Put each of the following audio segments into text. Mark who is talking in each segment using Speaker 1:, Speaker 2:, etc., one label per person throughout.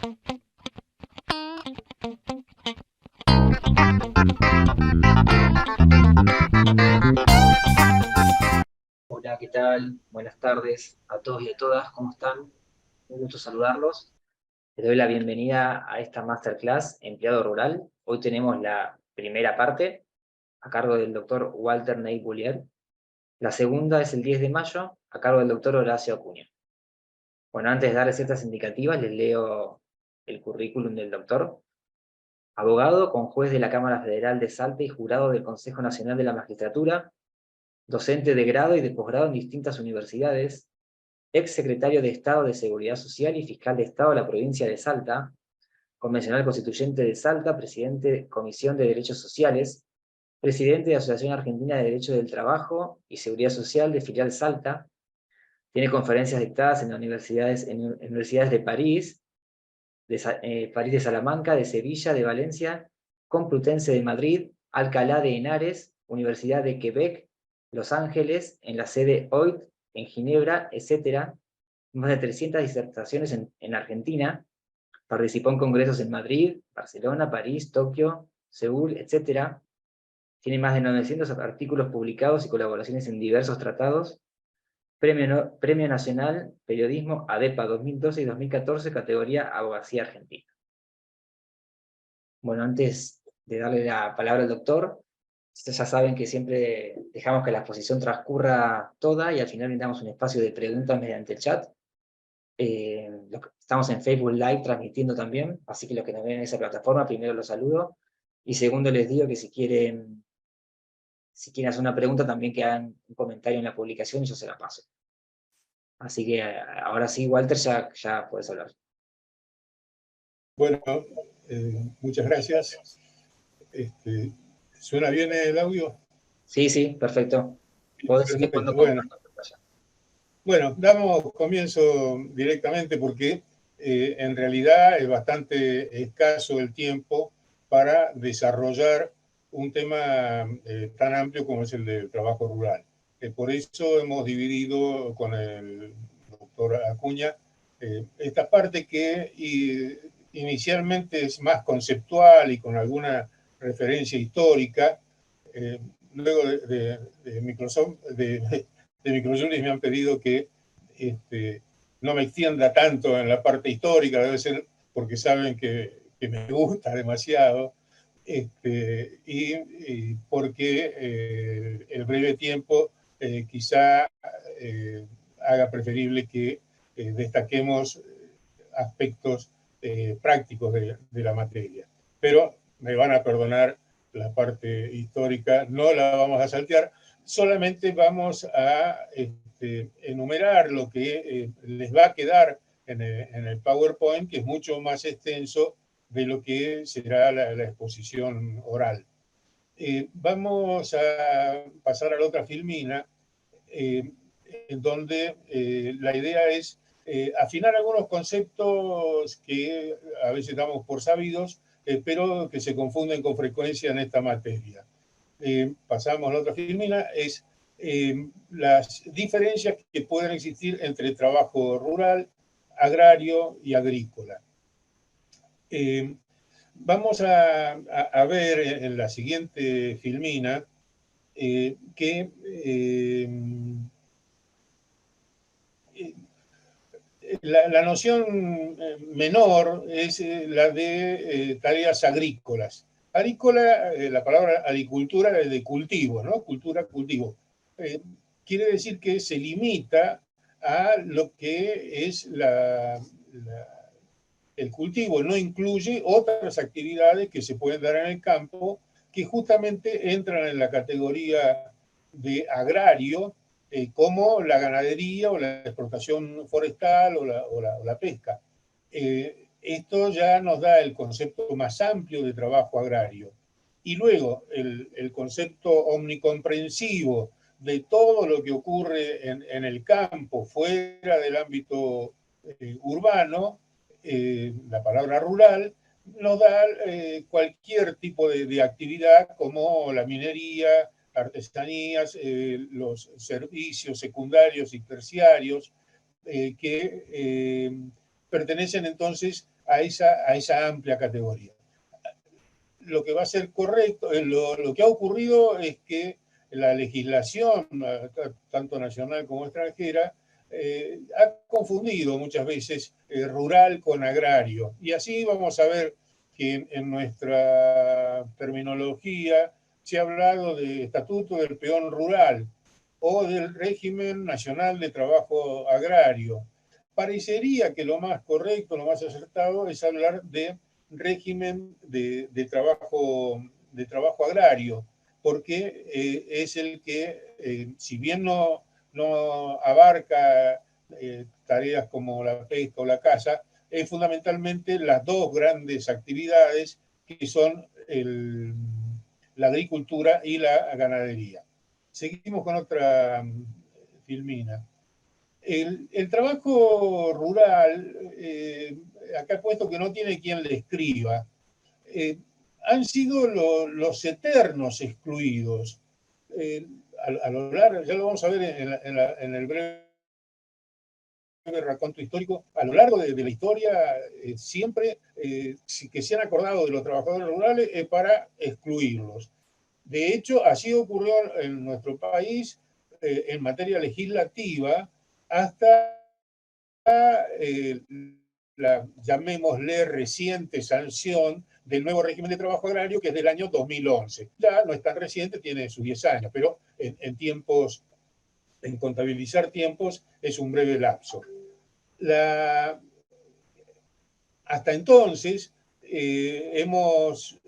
Speaker 1: Hola, ¿qué tal? Buenas tardes a todos y a todas, ¿cómo están? Un gusto saludarlos. Les doy la bienvenida a esta masterclass Empleado Rural. Hoy tenemos la primera parte a cargo del doctor Walter Ney Bullier. La segunda es el 10 de mayo a cargo del doctor Horacio Acuña. Bueno, antes de darles estas indicativas, les leo el currículum del doctor. Abogado, con juez de la Cámara Federal de Salta y jurado del Consejo Nacional de la Magistratura, docente de grado y de posgrado en distintas universidades, ex secretario de Estado de Seguridad Social y fiscal de Estado de la provincia de Salta, convencional constituyente de Salta, presidente de Comisión de Derechos Sociales, presidente de Asociación Argentina de Derecho del Trabajo y Seguridad Social de filial Salta. Tiene conferencias dictadas en universidades de París, París de Salamanca, de Sevilla, de Valencia, Complutense de Madrid, Alcalá de Henares, Universidad de Quebec, Los Ángeles, en la sede OIT, en Ginebra, etc. Más de 300 disertaciones en Argentina. Participó en congresos en Madrid, Barcelona, París, Tokio, Seúl, etc. Tiene más de 900 artículos publicados y colaboraciones en diversos tratados. Premio Nacional Periodismo ADEPA 2012 y 2014, categoría Abogacía Argentina. Bueno, antes de darle la palabra al doctor, ustedes ya saben que siempre dejamos que la exposición transcurra toda y al final brindamos un espacio de preguntas mediante el chat. Estamos en Facebook Live transmitiendo también, así que los que nos ven en esa plataforma, primero los saludo, y segundo les digo que si quieren hacer una pregunta, también que hagan un comentario en la publicación y yo se la paso. Así que ahora sí, Walter, ya puedes hablar.
Speaker 2: Bueno, muchas gracias. ¿Suena bien el audio?
Speaker 1: Sí, sí, perfecto. Puedo decirme cuándo
Speaker 2: Perfecto.
Speaker 1: pantalla.
Speaker 2: Bueno, damos comienzo directamente porque en realidad es bastante escaso el tiempo para desarrollar un tema tan amplio como es el del trabajo rural. Por eso hemos dividido con el doctor Acuña esta parte que inicialmente es más conceptual y con alguna referencia histórica. Luego de Microsoft, de Microjuris me han pedido que no me extienda tanto en la parte histórica, debe ser porque saben que me gusta demasiado, y porque el breve tiempo quizá haga preferible que destaquemos aspectos prácticos de la materia. Pero me van a perdonar la parte histórica, no la vamos a saltear, solamente vamos a enumerar lo que les va a quedar en el PowerPoint, que es mucho más extenso de lo que será la exposición oral. Vamos a pasar a la otra filmina, en donde la idea es afinar algunos conceptos que a veces damos por sabidos, pero que se confunden con frecuencia en esta materia. Pasamos a la otra filmina, es las diferencias que pueden existir entre trabajo rural, agrario y agrícola. Vamos a ver en la siguiente filmina que la noción menor es la de tareas agrícolas. Agrícola, la palabra agricultura es de cultivo, ¿no? Cultura, cultivo. Quiere decir que se limita a lo que es el cultivo, no incluye otras actividades que se pueden dar en el campo que justamente entran en la categoría de agrario, como la ganadería o la explotación forestal o la pesca. Esto ya nos da el concepto más amplio de trabajo agrario. Y luego el concepto omnicomprensivo de todo lo que ocurre en el campo, fuera del ámbito urbano, la palabra rural, nos da cualquier tipo de actividad como la minería, artesanías, los servicios secundarios y terciarios que pertenecen entonces a esa amplia categoría. Lo que va a ser correcto, lo que ha ocurrido es que la legislación, tanto nacional como extranjera, ha confundido muchas veces rural con agrario. Y así vamos a ver que en nuestra terminología se ha hablado de estatuto del peón rural o del régimen nacional de trabajo agrario. Parecería que lo más correcto, lo más acertado es hablar de régimen de trabajo agrario, porque es el que, si bien no abarca tareas como la pesca o la caza, es fundamentalmente las dos grandes actividades que son la agricultura y la ganadería. Seguimos con otra filmina. El trabajo rural, acá he puesto que no tiene quien le escriba, eh, han sido los eternos excluidos. Eh, a lo largo, ya lo vamos a ver en el breve raconto histórico, a lo largo de la historia, siempre que se han acordado de los trabajadores rurales es para excluirlos. De hecho, así ocurrió en nuestro país en materia legislativa hasta llamémosle, reciente sanción del nuevo régimen de trabajo agrario, que es del año 2011. Ya no es tan reciente, tiene sus 10 años, pero en contabilizar tiempos es un breve lapso. Hasta entonces hemos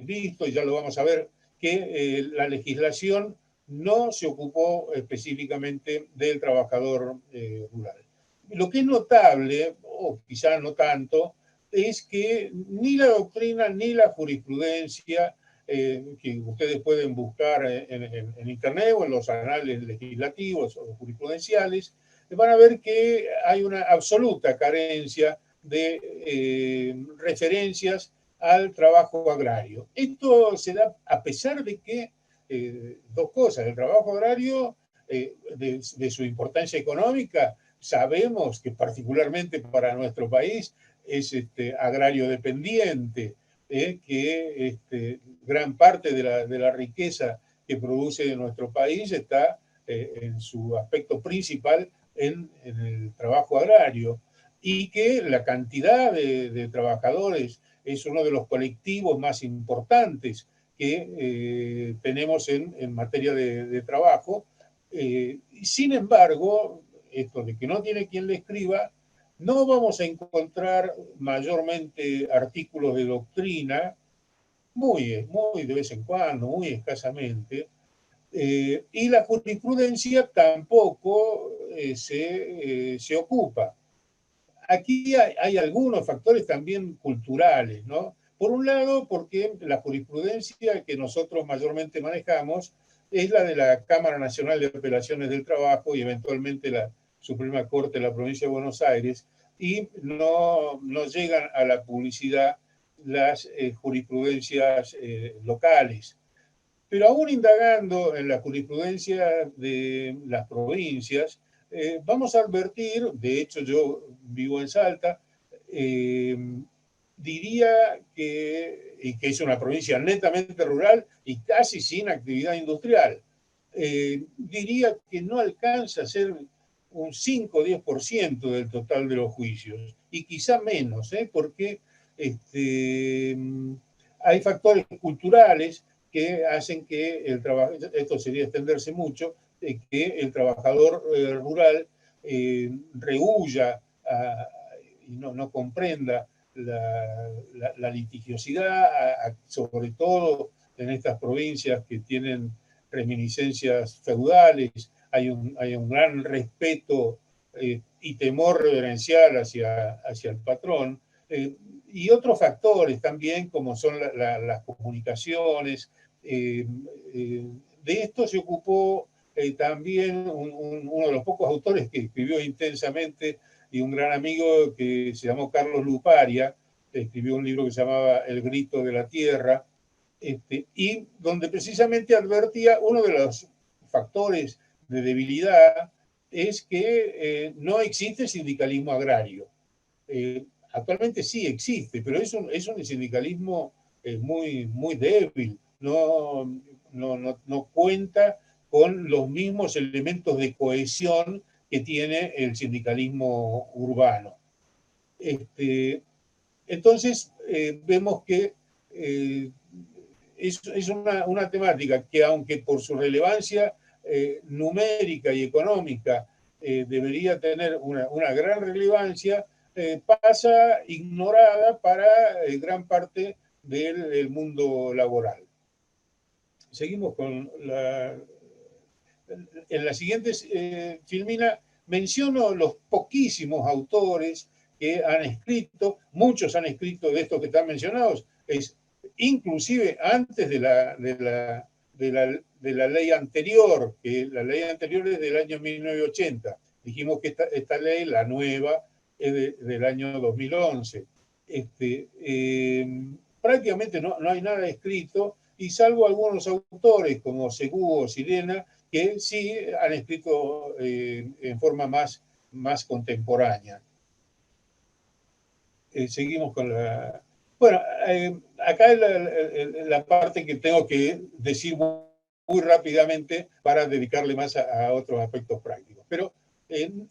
Speaker 2: visto, y ya lo vamos a ver, que la legislación no se ocupó específicamente del trabajador rural. Lo que es notable, o quizá no tanto, es que ni la doctrina ni la jurisprudencia que ustedes pueden buscar en Internet o en los anales legislativos o jurisprudenciales, van a ver que hay una absoluta carencia de referencias al trabajo agrario. Esto se da a pesar de que dos cosas, el trabajo agrario, de su importancia económica, sabemos que particularmente para nuestro país es agrario dependiente, que gran parte de la riqueza que produce nuestro país está en su aspecto principal en el trabajo agrario, y que la cantidad de trabajadores es uno de los colectivos más importantes que tenemos en materia de trabajo. Sin embargo, esto de que no tiene quien le escriba, no vamos a encontrar mayormente artículos de doctrina, muy de vez en cuando, muy escasamente, y la jurisprudencia tampoco se ocupa. Aquí hay algunos factores también culturales, ¿no? Por un lado, porque la jurisprudencia que nosotros mayormente manejamos es la de la Cámara Nacional de Apelaciones del Trabajo y eventualmente la Suprema Corte de la Provincia de Buenos Aires, y no llegan a la publicidad las jurisprudencias locales. Pero aún indagando en la jurisprudencia de las provincias, vamos a advertir, de hecho yo vivo en Salta, eh, diría que es una provincia netamente rural y casi sin actividad industrial, diría que no alcanza a ser un 5 o 10% del total de los juicios, y quizá menos, porque hay factores culturales que hacen que esto sería extenderse mucho, que el trabajador rural rehuya y no comprenda la litigiosidad, sobre todo en estas provincias que tienen reminiscencias feudales. Hay un gran respeto y temor reverencial hacia el patrón, y otros factores también, como son las comunicaciones. De esto se ocupó también uno de los pocos autores que escribió intensamente, y un gran amigo que se llamó Carlos Luparia, escribió un libro que se llamaba El grito de la tierra, y donde precisamente advertía uno de los factores de debilidad es que no existe sindicalismo agrario. actualmente sí existe, pero es un sindicalismo muy débil, no cuenta con los mismos elementos de cohesión que tiene el sindicalismo urbano. Entonces, vemos que es una temática que, aunque por su relevancia numérica y económica debería tener una gran relevancia, pasa ignorada para gran parte del mundo laboral. Seguimos con en la siguiente filmina menciono los poquísimos autores que han escrito, muchos han escrito de estos que están mencionados, inclusive antes de la ley anterior, que la ley anterior es del año 1980. Dijimos que esta ley, la nueva, es del año 2011. Prácticamente no hay nada escrito, y salvo algunos autores como Segú o Sirena, que sí han escrito en forma más contemporánea. Seguimos con la... Bueno, acá es la parte que tengo que decir muy rápidamente para dedicarle más a otros aspectos prácticos. Pero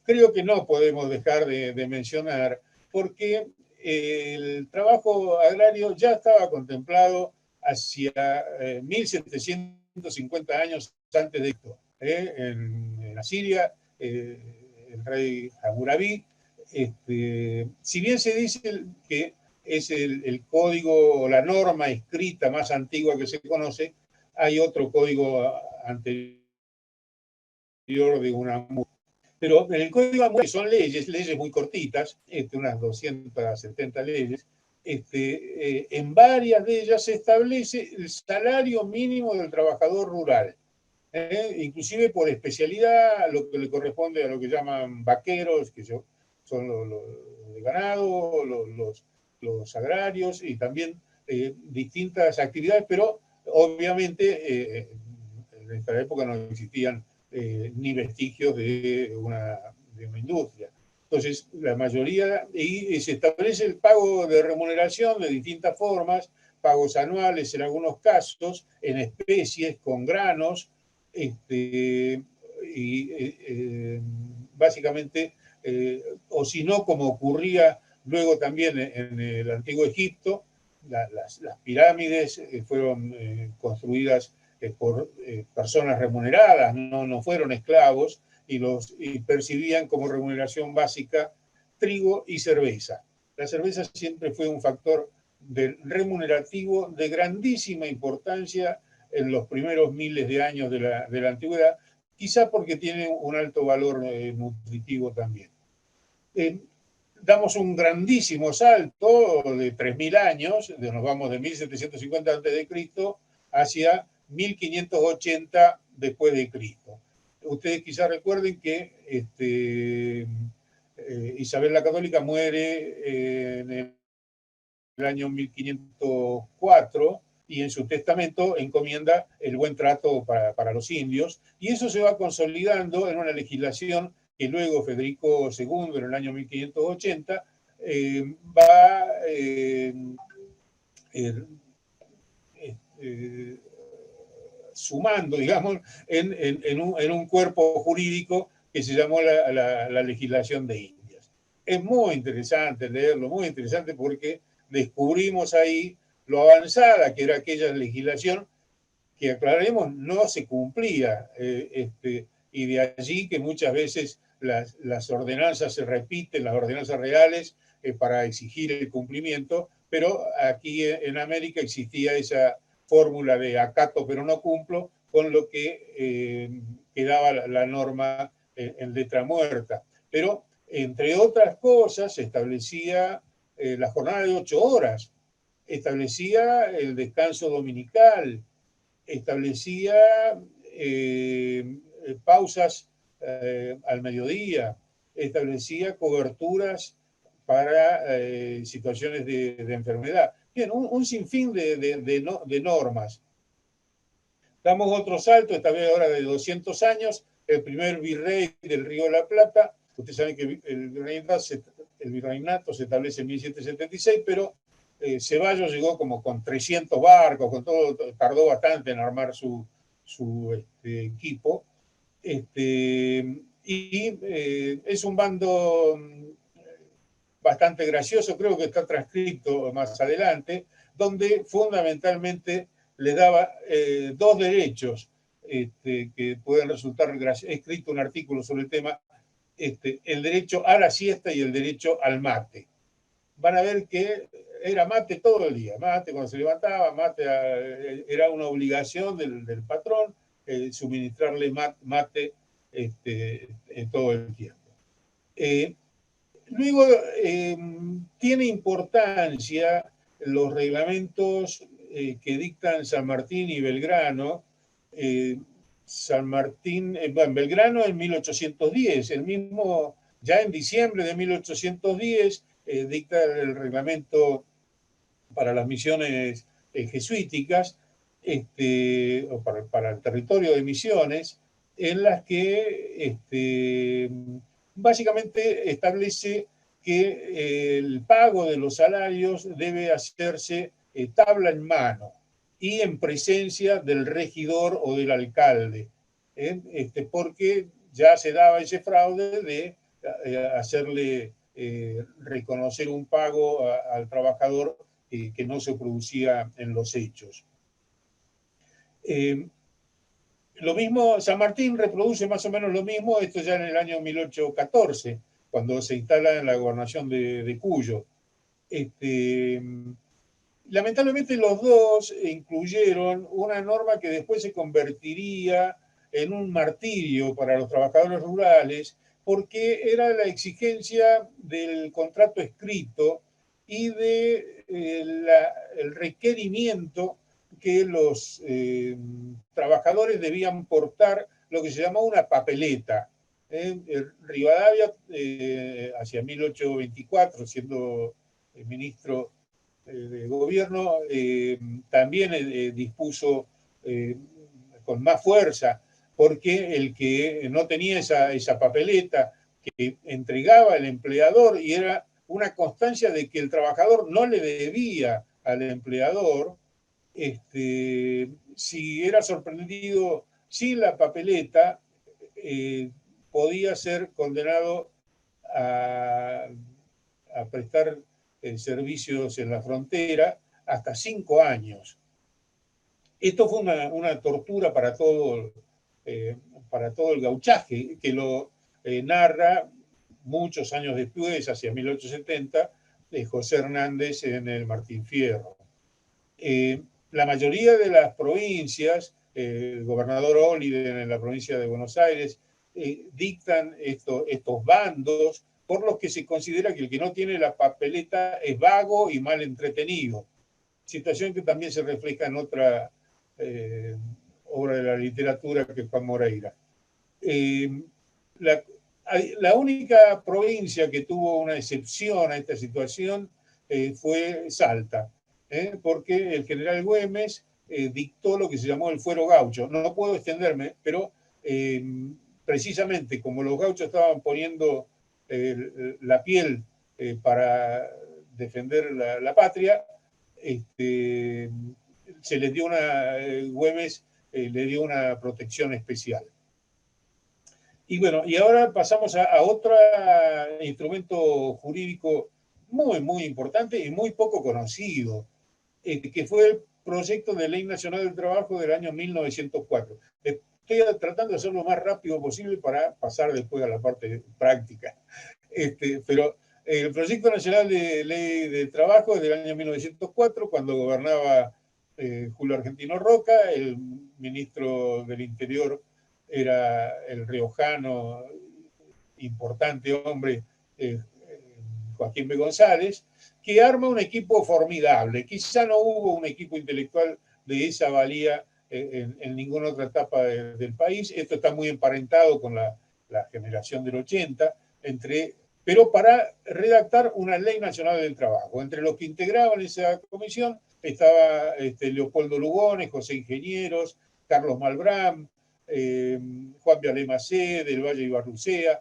Speaker 2: creo que no podemos dejar de mencionar, porque el trabajo agrario ya estaba contemplado hacia 1750 años antes de esto. En Asiria, el rey Hammurabi, si bien se dice que es el código o la norma escrita más antigua que se conoce, hay otro código anterior de una... Pero en el código Hammurabi son leyes muy cortitas, unas 270 leyes. En varias de ellas se establece el salario mínimo del trabajador rural, inclusive por especialidad, lo que le corresponde a lo que llaman vaqueros, que son los de ganado, los agrarios, y también distintas actividades, pero obviamente en esta época no existían ni vestigios de una industria. Entonces, la mayoría, y se establece el pago de remuneración de distintas formas, pagos anuales en algunos casos, en especies, con granos, básicamente, o si no, como ocurría luego también en el Antiguo Egipto, las pirámides fueron construidas por personas remuneradas, no fueron esclavos, y percibían como remuneración básica trigo y cerveza. La cerveza siempre fue un factor remunerativo de grandísima importancia en los primeros miles de años de la antigüedad, quizá porque tiene un alto valor nutritivo también. Damos un grandísimo salto de 3.000 años, nos vamos de 1750 a.C. hacia 1580 después de Cristo. Ustedes quizás recuerden que Isabel la Católica muere en el año 1504, y en su testamento encomienda el buen trato para los indios, y eso se va consolidando en una legislación que luego Federico II, en el año 1580, va sumando, digamos, en un cuerpo jurídico que se llamó la legislación de Indias. Es muy interesante leerlo, muy interesante, porque descubrimos ahí lo avanzada que era aquella legislación, que aclararemos no se cumplía, y de allí que muchas veces las ordenanzas se repiten, las ordenanzas reales, para exigir el cumplimiento, pero aquí en América existía esa fórmula de acato pero no cumplo, con lo que quedaba la norma en letra muerta. Pero, entre otras cosas, se establecía la jornada de 8 horas, establecía el descanso dominical, establecía pausas al mediodía, establecía coberturas para situaciones de enfermedad. Bien, un sinfín de normas. Damos otro salto, esta vez ahora de 200 años, el primer virrey del Río de la Plata. Ustedes saben que el virreinato el virreinato se establece en 1776, pero Ceballos llegó como con 300 barcos, con todo, tardó bastante en armar su equipo. Es un bando bastante gracioso, creo que está transcrito más adelante, donde fundamentalmente le daba dos derechos que pueden resultar graciosos. He escrito un artículo sobre el tema, el derecho a la siesta y el derecho al mate. Van a ver que era mate todo el día, mate cuando se levantaba, mate era una obligación del patrón suministrarle mate todo el tiempo. Luego, tiene importancia los reglamentos que dictan San Martín y Belgrano. San Martín, bueno, Belgrano en 1810, el mismo, ya en diciembre de 1810, dicta el reglamento para las misiones jesuíticas, o para el territorio de misiones, en las que básicamente establece que el pago de los salarios debe hacerse tabla en mano y en presencia del regidor o del alcalde, porque ya se daba ese fraude de hacerle reconocer un pago al trabajador que no se producía en los hechos. Lo mismo, San Martín reproduce más o menos lo mismo, esto ya en el año 1814, cuando se instala en la gobernación de Cuyo. Lamentablemente los dos incluyeron una norma que después se convertiría en un martirio para los trabajadores rurales, porque era la exigencia del contrato escrito y el requerimiento que los trabajadores debían portar lo que se llamó una papeleta. Rivadavia, hacia 1824, siendo ministro de gobierno, también dispuso con más fuerza, porque el que no tenía esa papeleta que entregaba el empleador, y era una constancia de que el trabajador no le debía al empleador, si era sorprendido sin la papeleta, podía ser condenado a prestar servicios en la frontera hasta 5 años. Esto fue una tortura para todo el gauchaje, que lo narra muchos años después, hacia 1870, José Hernández en el Martín Fierro. La mayoría de las provincias, el gobernador Oliden en la provincia de Buenos Aires, dictan estos bandos por los que se considera que el que no tiene la papeleta es vago y mal entretenido. Situación que también se refleja en otra obra de la literatura, que es Juan Moreira. La única provincia que tuvo una excepción a esta situación fue Salta, porque el general Güemes dictó lo que se llamó el fuero gaucho. No puedo extenderme, pero precisamente como los gauchos estaban poniendo la piel para defender la patria, se les dio Güemes le dio una protección especial. Y bueno, y ahora pasamos a otro instrumento jurídico muy, muy importante y muy poco conocido, que fue el proyecto de Ley Nacional del Trabajo del año 1904. Estoy tratando de hacerlo lo más rápido posible para pasar después a la parte práctica. Pero el Proyecto Nacional de Ley del Trabajo es del año 1904, cuando gobernaba Julio Argentino Roca, el ministro del Interior era el riojano, importante hombre, Joaquín B. González, que arma un equipo formidable. Quizá no hubo un equipo intelectual de esa valía en ninguna otra etapa del país. Esto está muy emparentado con la generación del 80, pero para redactar una ley nacional del trabajo. Entre los que integraban esa comisión estaba Leopoldo Lugones, José Ingenieros, Carlos Malbrán, Juan Vialé Macé, del Valle Ibarrucea,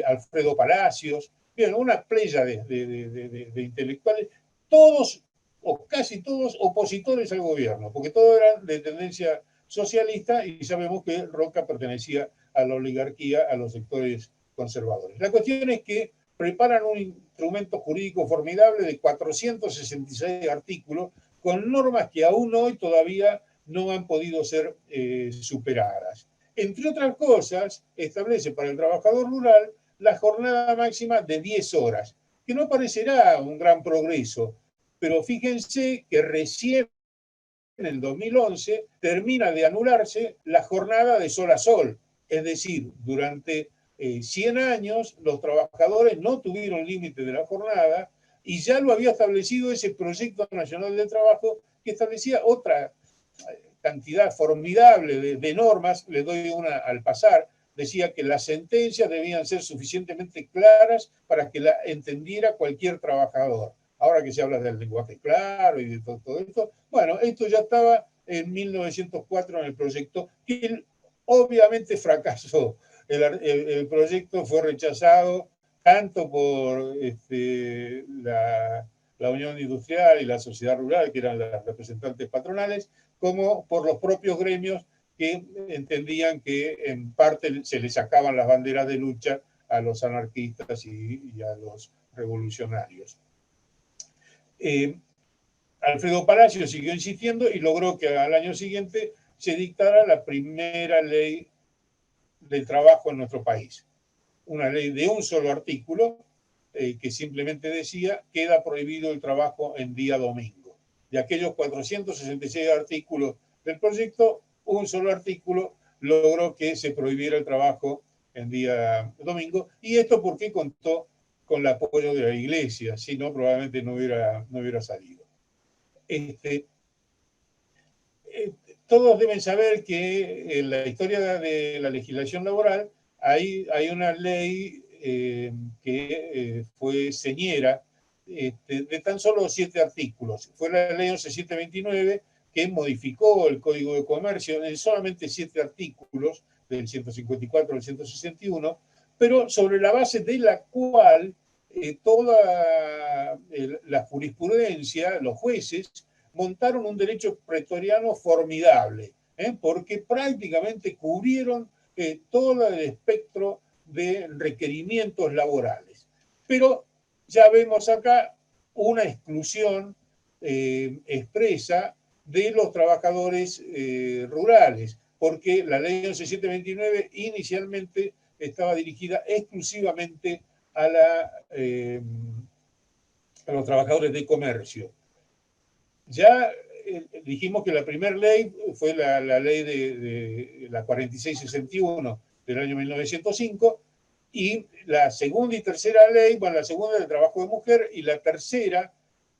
Speaker 2: Alfredo Palacios. bien, una playa de intelectuales, todos o casi todos opositores al gobierno, porque todos eran de tendencia socialista y sabemos que Roca pertenecía a la oligarquía, a los sectores conservadores. La cuestión es que preparan un instrumento jurídico formidable de 466 artículos con normas que aún hoy todavía no han podido ser superadas. Entre otras cosas, establece para el trabajador rural la jornada máxima de 10 horas, que no parecerá un gran progreso, pero fíjense que recién en el 2011 termina de anularse la jornada de sol a sol, es decir, durante 100 años los trabajadores no tuvieron límite de la jornada y ya lo había establecido ese Proyecto Nacional de Trabajo que establecía otra cantidad formidable de normas, le doy una al pasar, decía que las sentencias debían ser suficientemente claras para que la entendiera cualquier trabajador. Ahora que se habla del lenguaje claro y de todo esto, bueno, esto ya estaba en 1904 en el proyecto, que obviamente fracasó. El proyecto fue rechazado tanto por la Unión Industrial y la Sociedad Rural, que eran las representantes patronales, como por los propios gremios que entendían que en parte se les sacaban las banderas de lucha a los anarquistas y a los revolucionarios. Alfredo Palacio siguió insistiendo y logró que al año siguiente se dictara la primera ley del trabajo en nuestro país. Una ley de un solo artículo que simplemente decía queda prohibido el trabajo en día domingo. De aquellos 466 artículos del proyecto, un solo artículo logró que se prohibiera el trabajo en día domingo, y esto porque contó con el apoyo de la Iglesia, si no probablemente no hubiera salido. Todos deben saber que en la historia de la legislación laboral hay una ley que fue señera de tan solo 7 artículos. Fue la ley 11729 que modificó el Código de Comercio en solamente 7 artículos, del 154 al 161, pero sobre la base de la cual toda la jurisprudencia, los jueces, montaron un derecho pretoriano formidable, porque prácticamente cubrieron todo el espectro de requerimientos laborales. Pero ya vemos acá una exclusión expresa de los trabajadores rurales, porque la ley 11729 inicialmente estaba dirigida exclusivamente a los trabajadores de comercio. Ya dijimos que la primera ley fue la ley de la 4661 del año 1905, y la segunda y tercera ley, bueno, la segunda del trabajo de mujer, y la tercera,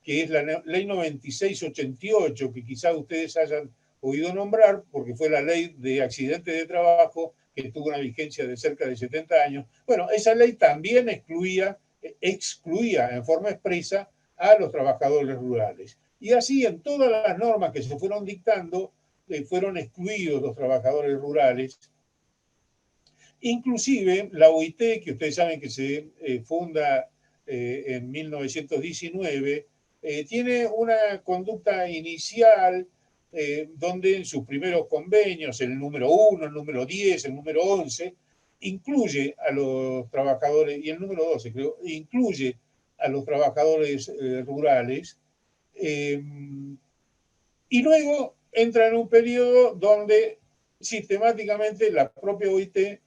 Speaker 2: que es la ley 9688, que quizás ustedes hayan oído nombrar, porque fue la ley de accidentes de trabajo, que tuvo una vigencia de cerca de 70 años. Bueno, esa ley también excluía en forma expresa a los trabajadores rurales. Y así en todas las normas que se fueron dictando, fueron excluidos los trabajadores rurales. Inclusive la OIT, que ustedes saben que se funda en 1919, tiene una conducta inicial donde en sus primeros convenios, el número 1, el número 10, el número 11, incluye a los trabajadores, y el número 12 creo, incluye a los trabajadores rurales, y luego entra en un periodo donde sistemáticamente la propia OIT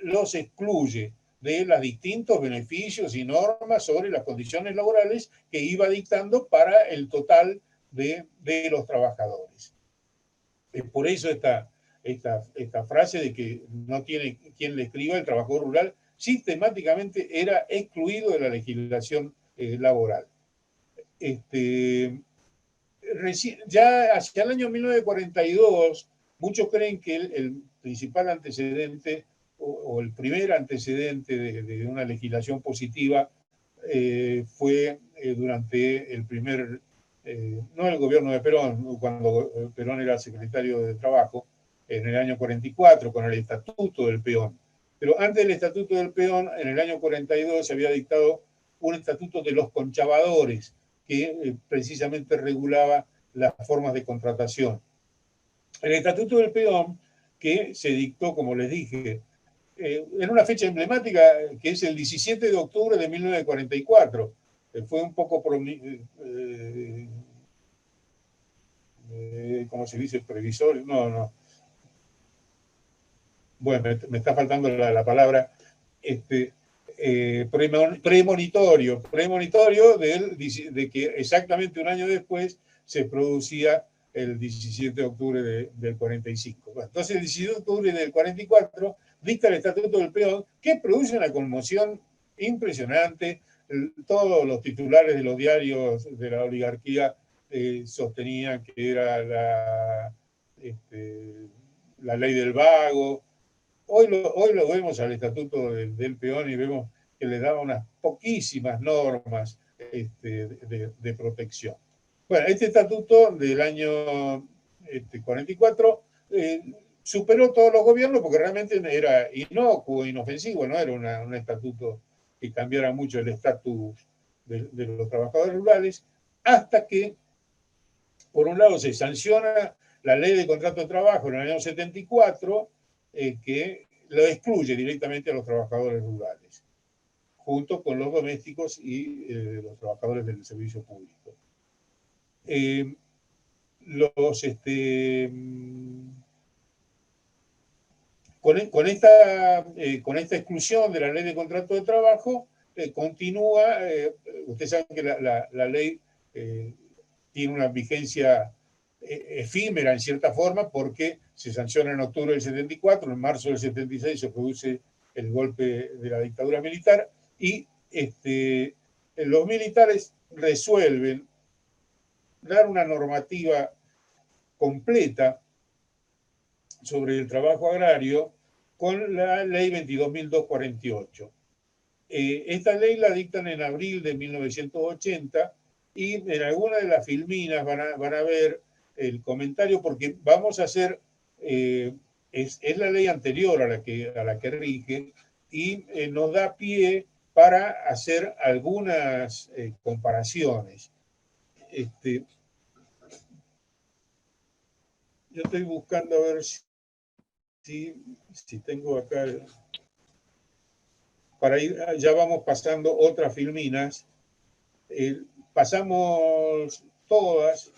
Speaker 2: los excluye de los distintos beneficios y normas sobre las condiciones laborales que iba dictando para el total de los trabajadores. Por eso esta frase de que no tiene quien le escriba, el trabajador rural sistemáticamente era excluido de la legislación laboral. Ya hacia el año 1942, muchos creen que el principal antecedente o el primer antecedente de una legislación positiva fue durante el primer, no el gobierno de Perón, cuando Perón era secretario de Trabajo, en el año 44, con el Estatuto del Peón. Pero antes del Estatuto del Peón, en el año 42, se había dictado un estatuto de los conchavadores que precisamente regulaba las formas de contratación. El estatuto del peón, que se dictó, como les dije, en una fecha emblemática que es el 17 de octubre de 1944. Fue un poco, ¿cómo se dice? Previsorio. No. Bueno, me está faltando la palabra. Premonitorio de que exactamente un año después se producía el 17 de octubre del 45. Bueno, entonces el 17 de octubre del 44 dicta el Estatuto del Peón, que produce una conmoción impresionante. Todos los titulares de los diarios de la oligarquía sostenían que era la ley del vago. Hoy lo vemos al Estatuto del Peón y vemos que le daba unas poquísimas normas de protección. Bueno, este estatuto del año 44 superó todos los gobiernos porque realmente era inocuo, inofensivo, no era un estatuto que cambiara mucho el estatus de los trabajadores rurales, hasta que, por un lado, se sanciona la ley de contrato de trabajo en el año 74, que lo excluye directamente a los trabajadores rurales, junto con los domésticos y los trabajadores del servicio público. Con esta exclusión de la ley de contrato de trabajo, continúa, ustedes saben que la ley tiene una vigencia efímera en cierta forma porque se sanciona en octubre del 74, en marzo del 76 se produce el golpe de la dictadura militar y los militares resuelven dar una normativa completa sobre el trabajo agrario con la ley 22.248. Esta ley la dictan en abril de 1980 y en alguna de las filminas van a ver el comentario porque vamos a hacer, es la ley anterior a la que rige y nos da pie para hacer algunas comparaciones. Yo estoy buscando a ver si tengo acá, para ir, ya vamos pasando otras filminas, pasamos todas,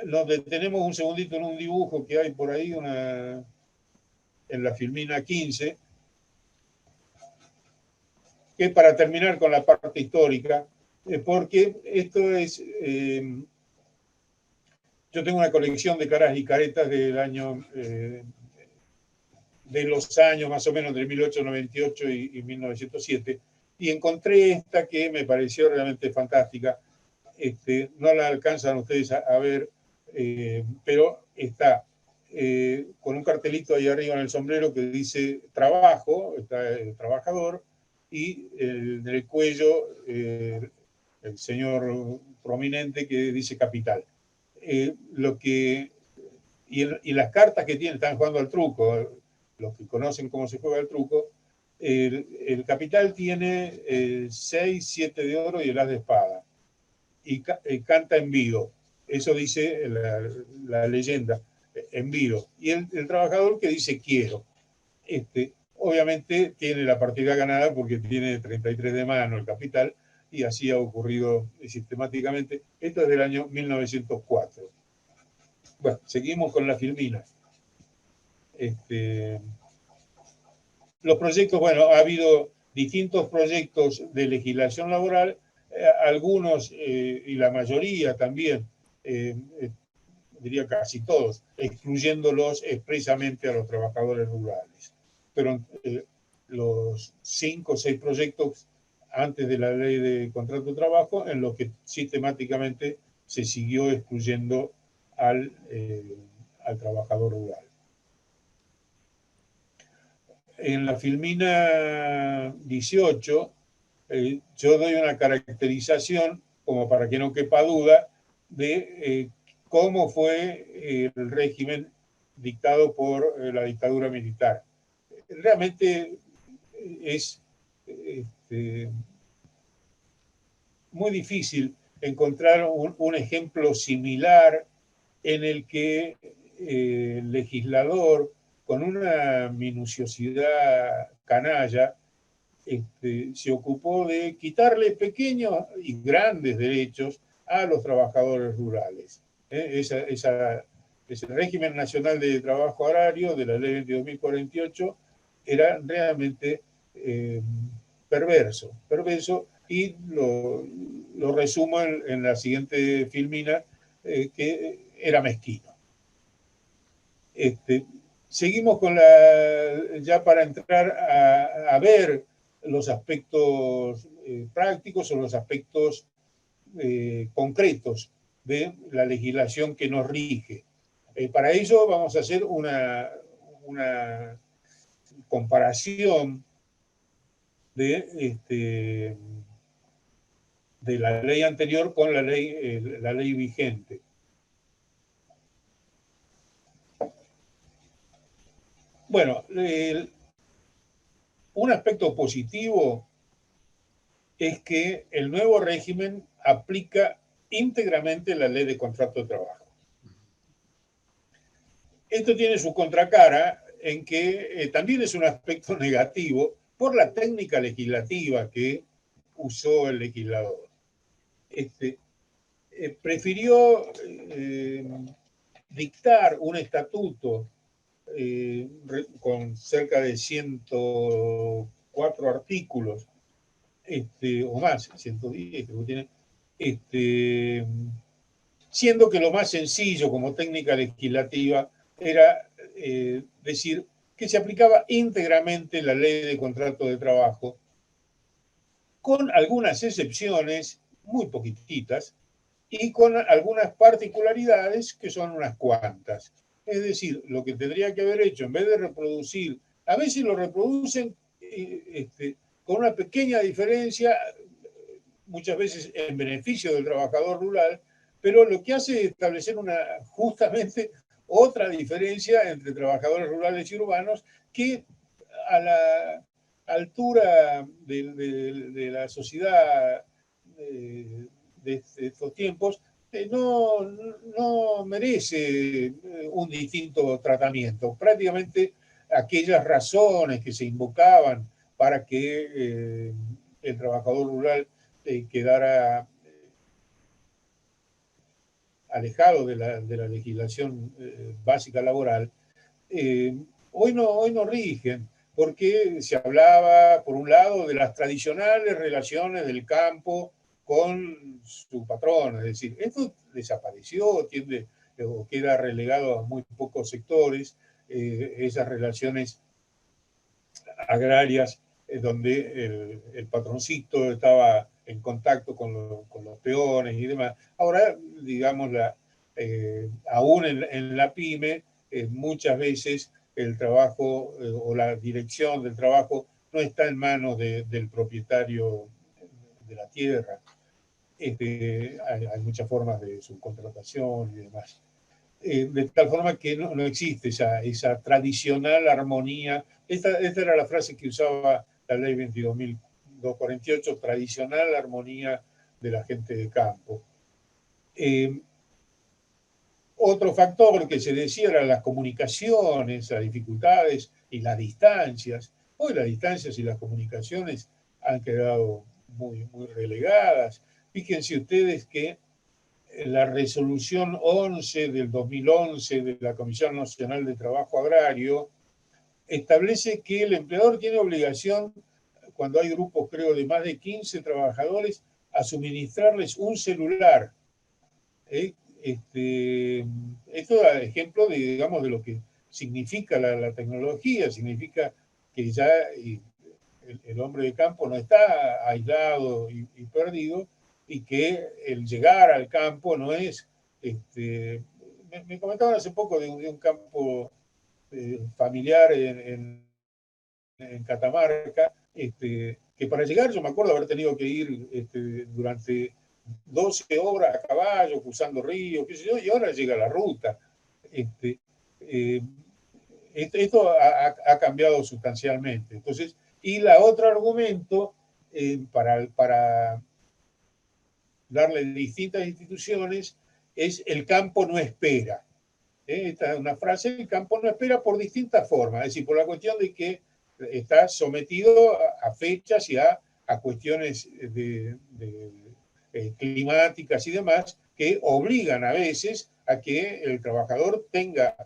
Speaker 2: nos detenemos un segundito en un dibujo que hay por ahí, en la filmina 15, que es para terminar con la parte histórica, porque esto es... yo tengo una colección de caras y caretas del año... de los años más o menos de 1898 y 1907, y encontré esta que me pareció realmente fantástica. No la alcanzan ustedes a ver, pero está con un cartelito ahí arriba en el sombrero que dice trabajo, está el trabajador, y en el cuello el señor prominente que dice capital. Y las cartas que tiene, están jugando al truco, los que conocen cómo se juega el truco, el capital tiene 6, 7 de oro y el as de espada. Y canta en vido. Eso dice la leyenda, en vido. Y el trabajador que dice quiero. Obviamente tiene la partida ganada porque tiene 33 de mano el capital y así ha ocurrido sistemáticamente. Esto es del año 1904. Bueno, seguimos con las filminas. Los proyectos, bueno, ha habido distintos proyectos de legislación laboral, algunos y la mayoría también, diría casi todos, excluyéndolos expresamente a los trabajadores rurales. Pero los 5 o 6 proyectos antes de la ley de contrato de trabajo en los que sistemáticamente se siguió excluyendo al trabajador rural. En la filmina 18, yo doy una caracterización, como para que no quepa duda, de cómo fue el régimen dictado por la dictadura militar. Realmente es muy difícil encontrar un ejemplo similar en el que el legislador, con una minuciosidad canalla, se ocupó de quitarle pequeños y grandes derechos a los trabajadores rurales. Ese régimen nacional de trabajo agrario de la ley 22.048 era realmente perverso, y lo resumo en la siguiente filmina, que era mezquino. Seguimos con ya para entrar a ver los aspectos prácticos o los aspectos concretos de la legislación que nos rige. Para ello vamos a hacer una comparación de la ley anterior con la ley vigente. Bueno, un aspecto positivo es que el nuevo régimen aplica íntegramente la ley de contrato de trabajo. Esto tiene su contracara en que también es un aspecto negativo por la técnica legislativa que usó el legislador. Prefirió dictar un estatuto con cerca de 104 artículos, o más, 110 creo que tiene, siendo que lo más sencillo como técnica legislativa era decir que se aplicaba íntegramente la ley de contrato de trabajo, con algunas excepciones muy poquititas y con algunas particularidades que son unas cuantas. Es decir, lo que tendría que haber hecho, en vez de reproducir, a veces lo reproducen con una pequeña diferencia, muchas veces en beneficio del trabajador rural, pero lo que hace es establecer justamente otra diferencia entre trabajadores rurales y urbanos que a la altura de la sociedad de estos tiempos no merece un distinto tratamiento. Prácticamente aquellas razones que se invocaban para que el trabajador rural quedara alejado de la legislación básica laboral, hoy no rigen, porque se hablaba, por un lado, de las tradicionales relaciones del campo con su patrón. Es decir, esto desapareció, o queda relegado a muy pocos sectores, esas relaciones agrarias donde el patroncito estaba en contacto con los peones y demás. Ahora, digamos, aún en la pyme, muchas veces el trabajo o la dirección del trabajo no está en manos del propietario de la tierra. Hay muchas formas de subcontratación y demás. De tal forma que no existe esa tradicional armonía. Esta era la frase que usaba la ley 22.248, tradicional armonía de la gente de campo. Otro factor que se decía eran las comunicaciones, las dificultades y las distancias. Hoy las distancias y las comunicaciones han quedado muy relegadas. Fíjense ustedes que la resolución 11 del 2011 de la Comisión Nacional de Trabajo Agrario establece que el empleador tiene obligación, cuando hay grupos, creo, de más de 15 trabajadores, a suministrarles un celular. Esto da ejemplo digamos, de lo que significa la tecnología. Significa que ya el hombre de campo no está aislado y perdido, y que el llegar al campo no es... me comentaban hace poco de un campo familiar en Catamarca, que para llegar yo me acuerdo haber tenido que ir durante 12 horas a caballo, cruzando ríos, qué sé yo, y ahora llega la ruta. Esto ha cambiado sustancialmente. Entonces, y la otro argumento para darle distintas instituciones es el campo no espera. Esta es una frase, el campo no espera por distintas formas, es decir, por la cuestión de que está sometido a fechas y a cuestiones climáticas y demás que obligan a veces a que el trabajador tenga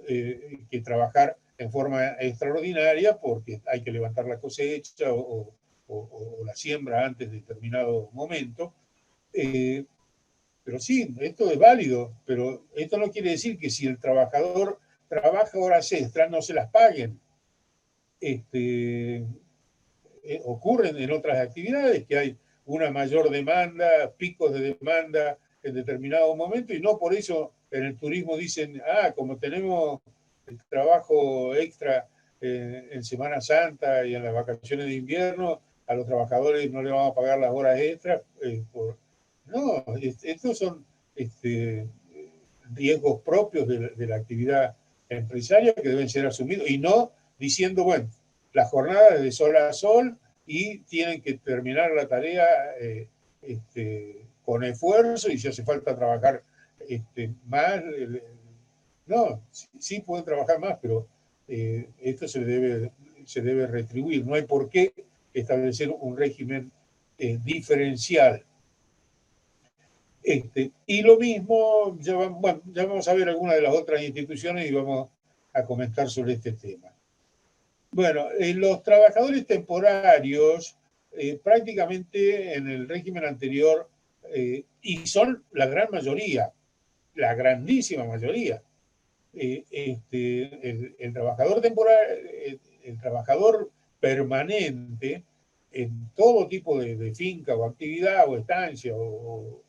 Speaker 2: que trabajar en forma extraordinaria porque hay que levantar la cosecha o la siembra antes de determinado momento. Pero sí, esto es válido, pero esto no quiere decir que si el trabajador trabaja horas extras no se las paguen. Ocurren en otras actividades que hay una mayor demanda, picos de demanda en determinado momento, y no por eso en el turismo dicen, como tenemos el trabajo extra en Semana Santa y en las vacaciones de invierno, a los trabajadores no le vamos a pagar las horas extras. No, estos son riesgos propios de la actividad empresaria que deben ser asumidos, y no diciendo, bueno, la jornada es de sol a sol y tienen que terminar la tarea con esfuerzo, y si hace falta trabajar más, no, sí pueden trabajar más, pero esto se debe retribuir. No hay por qué establecer un régimen diferencial. Y lo mismo, ya vamos a ver algunas de las otras instituciones y vamos a comentar sobre este tema. Bueno, los trabajadores temporarios, prácticamente en el régimen anterior, y son la gran mayoría, la grandísima mayoría, el trabajador temporal, el trabajador permanente en todo tipo de finca o actividad o estancia o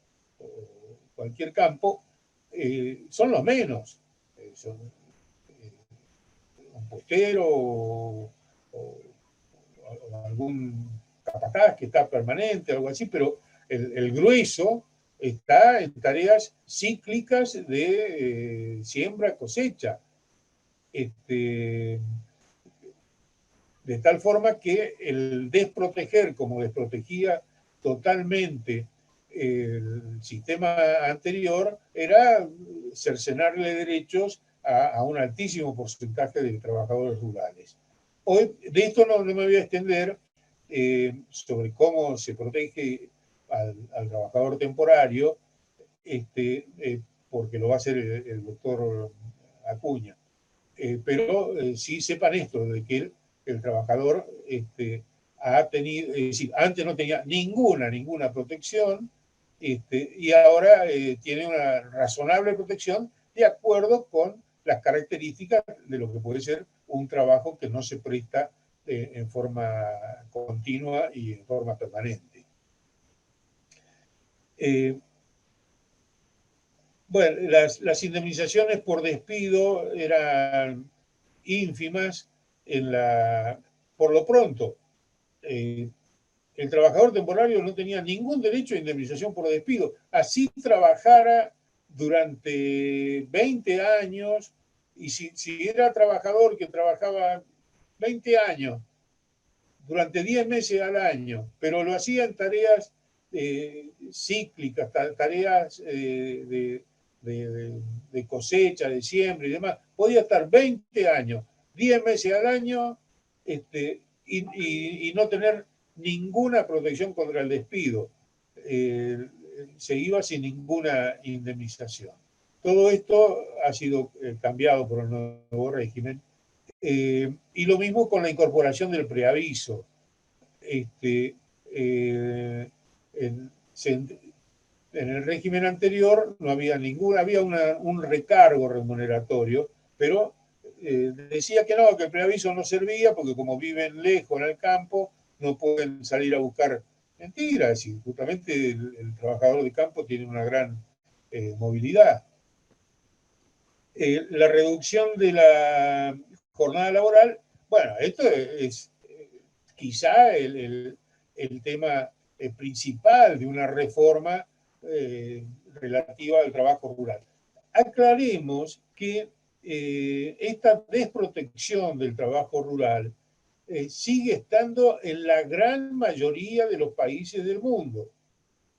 Speaker 2: cualquier campo, son los menos. Son un postero o algún capataz que está permanente, algo así, pero el grueso está en tareas cíclicas de siembra, cosecha. De tal forma que el desproteger, como desprotegía totalmente el sistema anterior, era cercenarle derechos a un altísimo porcentaje de trabajadores rurales. Hoy, de esto no me voy a extender sobre cómo se protege al trabajador temporario, porque lo va a hacer el doctor Acuña. Pero sí sepan esto, de que el trabajador ha tenido, es decir, antes no tenía ninguna protección, y ahora tiene una razonable protección de acuerdo con las características de lo que puede ser un trabajo que no se presta en forma continua y en forma permanente. Bueno, las indemnizaciones por despido eran ínfimas por lo pronto. El trabajador temporario no tenía ningún derecho a indemnización por despido. Así trabajara durante 20 años, y si era trabajador que trabajaba 20 años, durante 10 meses al año, pero lo hacía en tareas cíclicas, tareas de cosecha, de siembra y demás, podía estar 20 años, 10 meses al año, y no tener ninguna protección contra el despido. Se iba sin ninguna indemnización. Todo esto ha sido cambiado por el nuevo régimen. Y lo mismo con la incorporación del preaviso. En el régimen anterior no había había un recargo remuneratorio, pero decía que no, que el preaviso no servía porque como viven lejos en el campo, no pueden salir a buscar. Mentiras, y justamente el trabajador de campo tiene una gran movilidad. La reducción de la jornada laboral, bueno, esto es quizá el tema principal de una reforma relativa al trabajo rural. Aclaremos que esta desprotección del trabajo rural sigue estando en la gran mayoría de los países del mundo.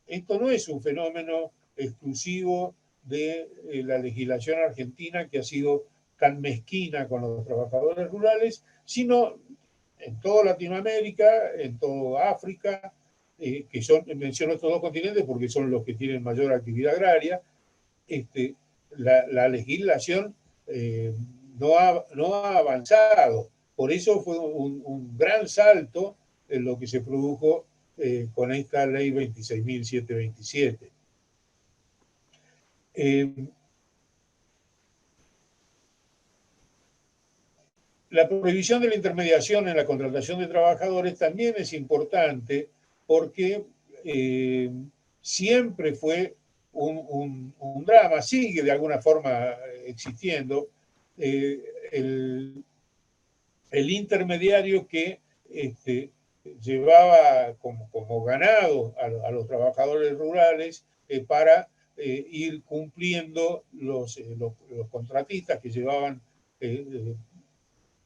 Speaker 2: Esto no es un fenómeno exclusivo de la legislación argentina, que ha sido tan mezquina con los trabajadores rurales, sino en toda Latinoamérica, en toda África, que son, menciono estos dos continentes porque son los que tienen mayor actividad agraria. La legislación no ha avanzado. Por eso fue un gran salto en lo que se produjo con esta ley 26.727. La prohibición de la intermediación en la contratación de trabajadores también es importante porque siempre fue un drama, sigue de alguna forma existiendo, el intermediario que llevaba como ganado a los trabajadores rurales para ir cumpliendo los contratistas que llevaban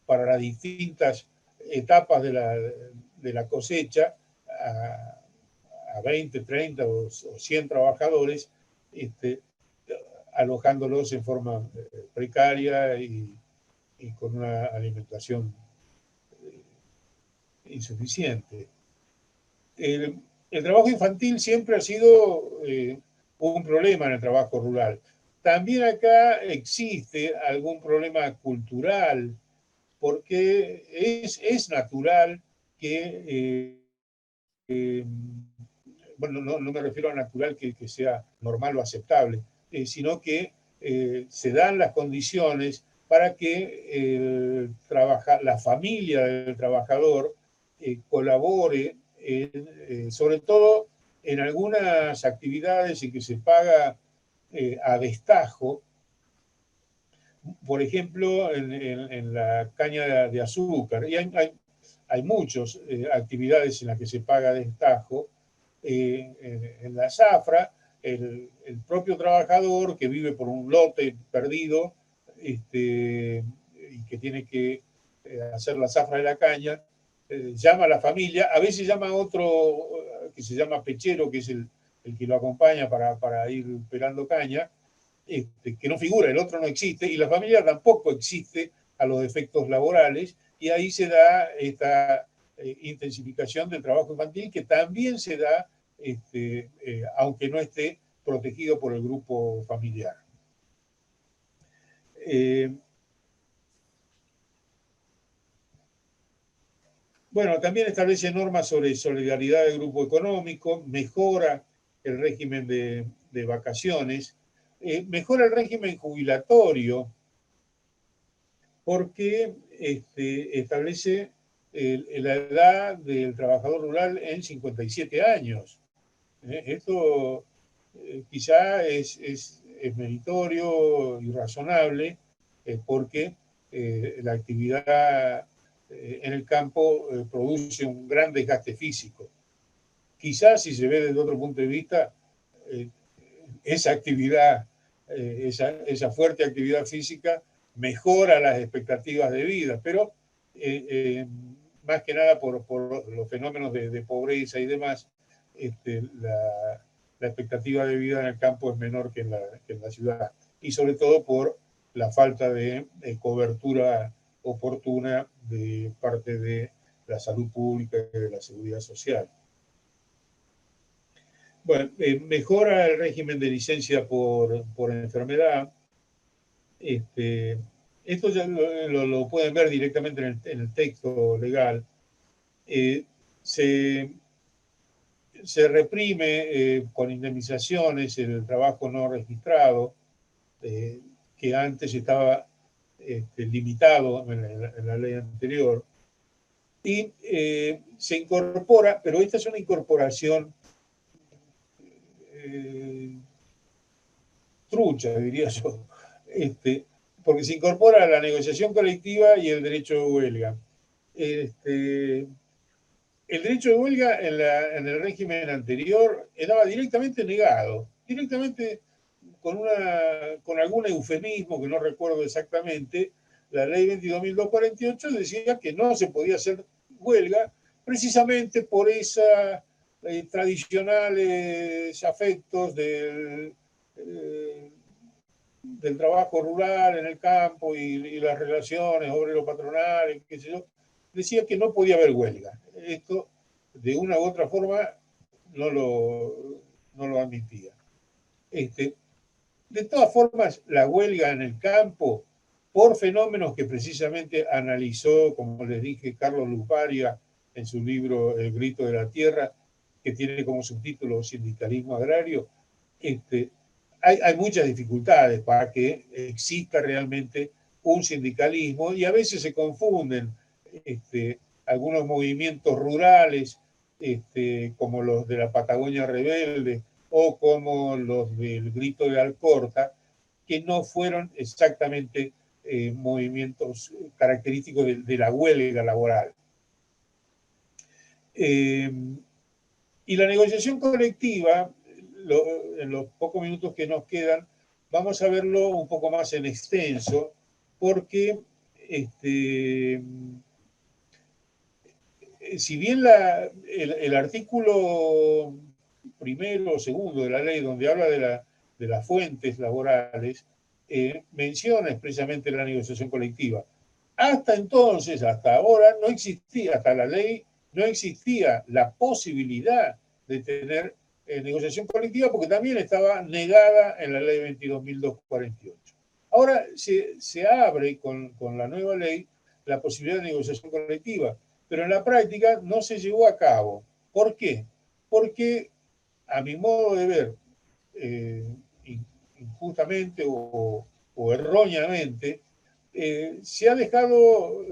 Speaker 2: para las distintas etapas de la cosecha a 20, 30 o 100 trabajadores, alojándolos en forma precaria y con una alimentación insuficiente. El trabajo infantil siempre ha sido un problema en el trabajo rural. También acá existe algún problema cultural, porque es natural que, bueno, no me refiero a natural que sea normal o aceptable, sino que se dan las condiciones para que la familia del trabajador colabore, sobre todo en algunas actividades en que se paga a destajo. Por ejemplo, en la caña de azúcar. Y hay muchas actividades en las que se paga a destajo. En la zafra, el propio trabajador que vive por un lote perdido y que tiene que hacer la zafra de la caña, llama a la familia, a veces llama a otro que se llama pechero, que es el que lo acompaña para ir pelando caña, que no figura, el otro no existe, y la familia tampoco existe a los efectos laborales, y ahí se da esta intensificación del trabajo infantil, que también se da, aunque no esté protegido por el grupo familiar. Bueno, también establece normas sobre solidaridad del grupo económico, mejora el régimen de vacaciones, mejora el régimen jubilatorio, porque establece la edad del trabajador rural en 57 años. Esto quizá es meritorio y razonable, porque la actividad en el campo produce un gran desgaste físico. Quizás, si se ve desde otro punto de vista, esa actividad, esa fuerte actividad física mejora las expectativas de vida, pero más que nada por los fenómenos de pobreza y demás, la expectativa de vida en el campo es menor que en la ciudad, y sobre todo por la falta de cobertura oportuna de parte de la salud pública y de la seguridad social. Bueno, mejora el régimen de licencia por enfermedad. Esto ya lo pueden ver directamente en el texto legal. Se reprime con indemnizaciones el trabajo no registrado, que antes estaba limitado en la ley anterior. Y se incorpora, pero esta es una incorporación trucha, diría yo, porque se incorpora la negociación colectiva y el derecho de huelga. El derecho de huelga en el régimen anterior estaba directamente negado, directamente con algún eufemismo que no recuerdo exactamente. La ley 22.248 decía que no se podía hacer huelga, precisamente por esos tradicionales afectos del trabajo rural en el campo y las relaciones obrero-patronales, qué sé yo, decía que no podía haber huelga. Esto, de una u otra forma, no lo admitía. De todas formas, la huelga en el campo, por fenómenos que precisamente analizó, como les dije, Carlos Luparia en su libro El grito de la tierra, que tiene como subtítulo Sindicalismo agrario, hay muchas dificultades para que exista realmente un sindicalismo y a veces se confunden algunos movimientos rurales, como los de la Patagonia Rebelde o como los del Grito de Alcorta, que no fueron exactamente movimientos característicos de la huelga laboral. Y la negociación colectiva, en los pocos minutos que nos quedan, vamos a verlo un poco más en extenso, porque si bien el artículo primero o segundo de la ley, donde habla de las fuentes laborales, menciona expresamente la negociación colectiva. Hasta entonces, hasta ahora, no existía, hasta la ley, no existía la posibilidad de tener negociación colectiva porque también estaba negada en la ley 22.248. Ahora se abre con la nueva ley la posibilidad de negociación colectiva, pero en la práctica no se llevó a cabo. ¿Por qué? Porque, a mi modo de ver, injustamente o erróneamente, se ha dejado,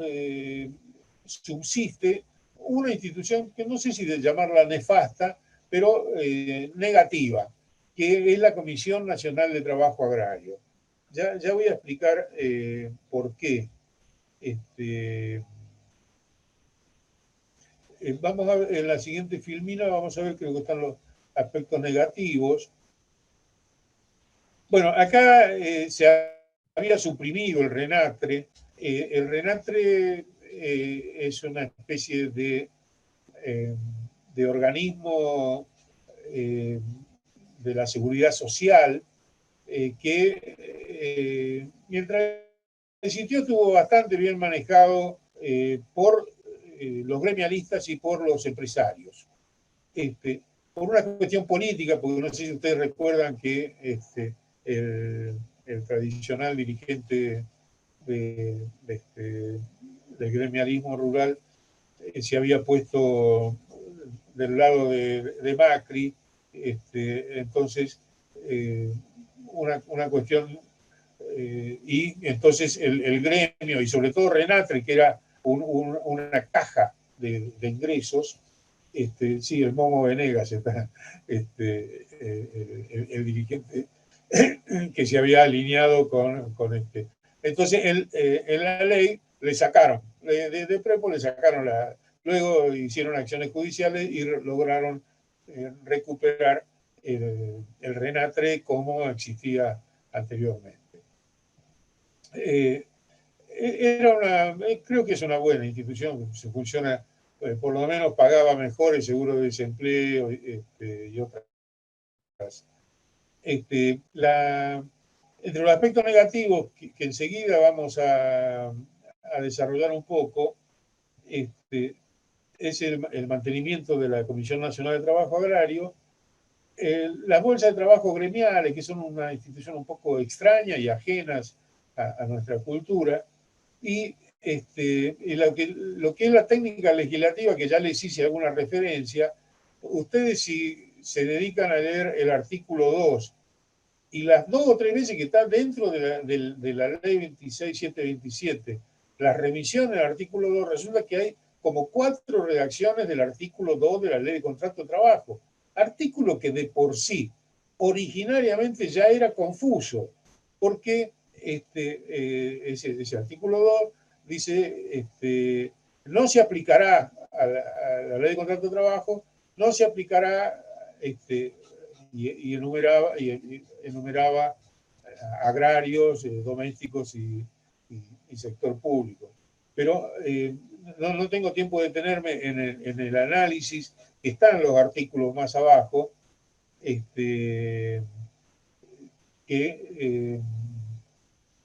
Speaker 2: subsiste una institución que no sé si de llamarla nefasta, pero negativa, que es la Comisión Nacional de Trabajo Agrario. Ya voy a explicar por qué. Vamos a ver, en la siguiente filmina vamos a ver, creo que están los aspectos negativos. Bueno, acá se había suprimido el RENATRE. El RENATRE es una especie de organismo de la seguridad social que mientras existió estuvo bastante bien manejado por los gremialistas y por los empresarios. Por una cuestión política, porque no sé si ustedes recuerdan que el tradicional dirigente del gremialismo rural se había puesto del lado de Macri, entonces una cuestión, y entonces el gremio, y sobre todo Renatre, que era una caja de ingresos, sí, el Momo Venegas, el dirigente que se había alineado con este. Entonces, en la ley le sacaron, de Prepo le sacaron luego hicieron acciones judiciales y lograron recuperar el RENATRE como existía anteriormente. Creo que es una buena institución, se funciona, por lo menos pagaba mejor el seguro de desempleo y otras. Entre los aspectos negativos que enseguida vamos a desarrollar un poco, es el mantenimiento de la Comisión Nacional de Trabajo Agrario, las bolsas de trabajo gremiales, que son una institución un poco extraña y ajenas a nuestra cultura, y lo que es la técnica legislativa, que ya les hice alguna referencia, ustedes si se dedican a leer el artículo 2 y las 2 o 3 veces que está dentro de la ley 26727, la revisión del artículo 2, resulta que hay como 4 redacciones del artículo 2 de la ley de contrato de trabajo, artículo que de por sí originariamente ya era confuso, porque ese artículo 2 dice, no se aplicará a la ley de contrato de trabajo, no se aplicará, y enumeraba agrarios, domésticos y sector público. Pero no tengo tiempo de detenerme en el análisis, están los artículos más abajo, que, eh,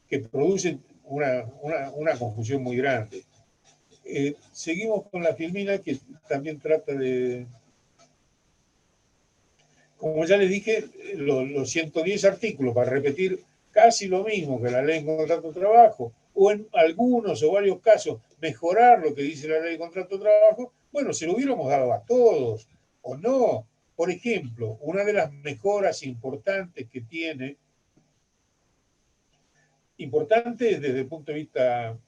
Speaker 2: que producen una confusión muy grande. Seguimos con la filmina, que también trata de, como ya les dije, los 110 artículos, para repetir casi lo mismo que la ley de contrato de trabajo, o en algunos o varios casos mejorar lo que dice la ley de contrato de trabajo, bueno, se lo hubiéramos dado a todos, o no. Por ejemplo, una de las mejoras importantes que tiene, importantes desde el punto de vista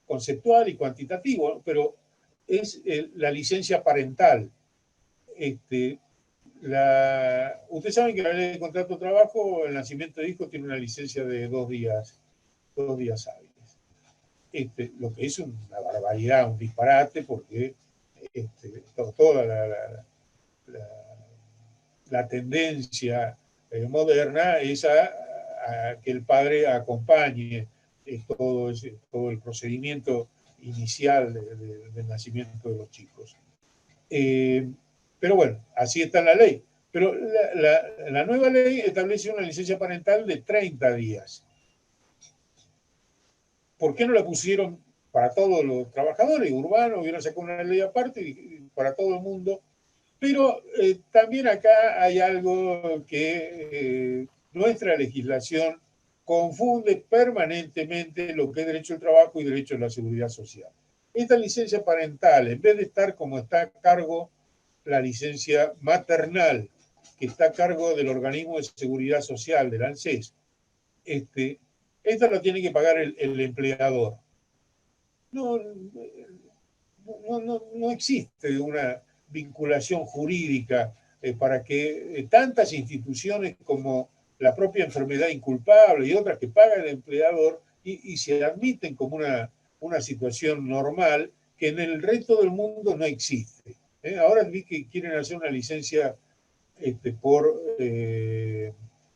Speaker 2: conceptual y cuantitativo, pero es la licencia parental. Ustedes saben que la ley de contrato de trabajo, el nacimiento de hijos, tiene una licencia de 2 días hábiles. Lo que es una barbaridad, un disparate, porque toda la tendencia moderna es a que el padre acompañe todo el procedimiento inicial del nacimiento de los chicos. Pero bueno, así está en la ley. Pero la nueva ley establece una licencia parental de 30 días. ¿Por qué no la pusieron para todos los trabajadores urbanos? Hubieran sacado una ley aparte para todo el mundo. Pero también acá hay algo que nuestra legislación confunde permanentemente lo que es derecho al trabajo y derecho a la seguridad social. Esta licencia parental, en vez de estar como está a cargo la licencia maternal, que está a cargo del organismo de seguridad social, del ANSES, esta la tiene que pagar el empleador. No, no existe una vinculación jurídica para que tantas instituciones como la propia enfermedad inculpable y otras que paga el empleador y se admiten como una situación normal que en el resto del mundo no existe. Ahora vi que quieren hacer una licencia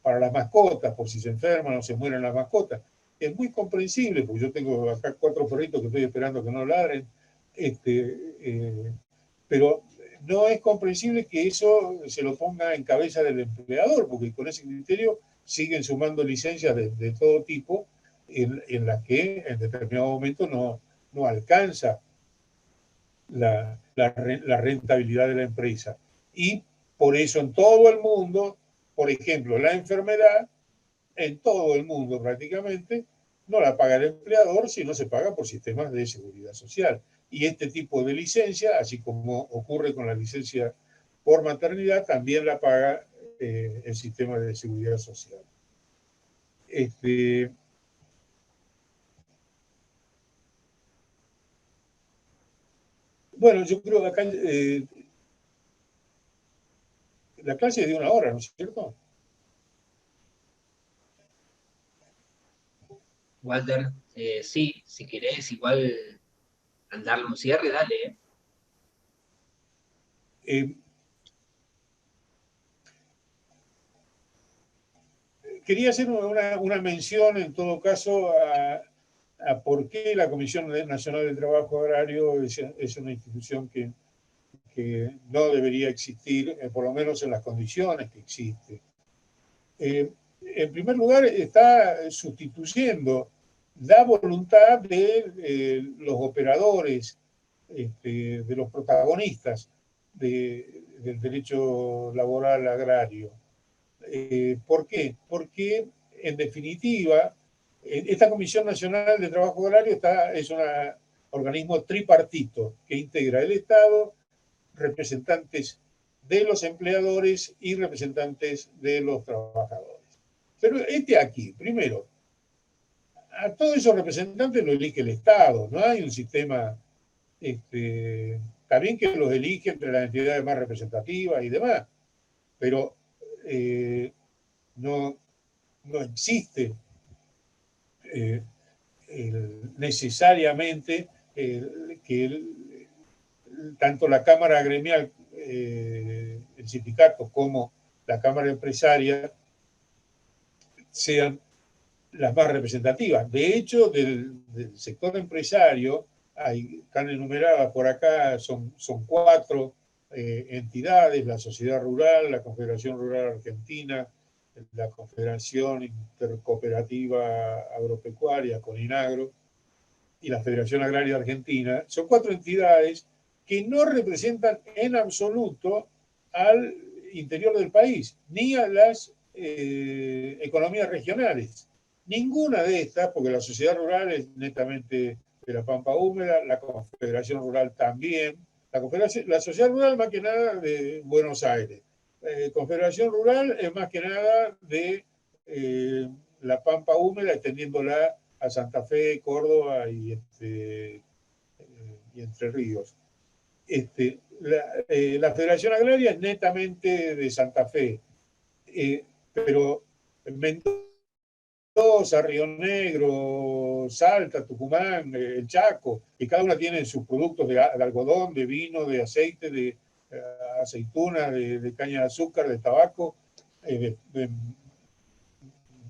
Speaker 2: para las mascotas, por si se enferman o se mueren las mascotas. Es muy comprensible, porque yo tengo acá 4 perritos que estoy esperando que no ladren, pero no es comprensible que eso se lo ponga en cabeza del empleador, porque con ese criterio siguen sumando licencias de todo tipo en las que en determinado momento no alcanza la rentabilidad de la empresa. Y por eso en todo el mundo, por ejemplo, la enfermedad, en todo el mundo prácticamente, no la paga el empleador, sino se paga por sistemas de seguridad social. Y este tipo de licencia, así como ocurre con la licencia por maternidad, también la paga el sistema de seguridad social. Bueno, yo creo que acá la clase es de 1 hora, ¿no es cierto?
Speaker 1: Walter, sí, si querés, igual darle un cierre, dale.
Speaker 2: Eh, Quería hacer una mención, en todo caso, a por qué la Comisión Nacional de Trabajo Agrario es una institución que no debería existir, por lo menos en las condiciones que existe. En primer lugar, está sustituyendo la voluntad de los operadores, de los protagonistas del derecho laboral agrario. ¿Por qué? Porque, en definitiva, esta Comisión Nacional de Trabajo Agrario es un organismo tripartito que integra el Estado, representantes de los empleadores y representantes de los trabajadores. Pero aquí, primero, a todos esos representantes lo elige el Estado, no hay un sistema, también que los elige entre las entidades más representativas y demás, pero no, no existe necesariamente que tanto la Cámara Gremial, el sindicato, como la Cámara Empresaria sean las más representativas. De hecho, del sector empresario, están enumeradas por acá, son 4 entidades: la Sociedad Rural, la Confederación Rural Argentina, la Confederación Intercooperativa Agropecuaria, CONINAGRO, y la Federación Agraria Argentina. Son 4 entidades que no representan en absoluto al interior del país, ni a las economías regionales. Ninguna de estas, porque la sociedad rural es netamente de la Pampa Húmeda, la Confederación Rural también, la sociedad rural más que nada de Buenos Aires, Confederación Rural es más que nada de la Pampa Húmeda, extendiéndola a Santa Fe, Córdoba y Entre Ríos. La Federación Agraria es netamente de Santa Fe, pero Mendoza, Río Negro, Salta, Tucumán, el Chaco, y cada una tiene sus productos de algodón, de vino, de aceite, de aceituna, de caña de azúcar, de tabaco, de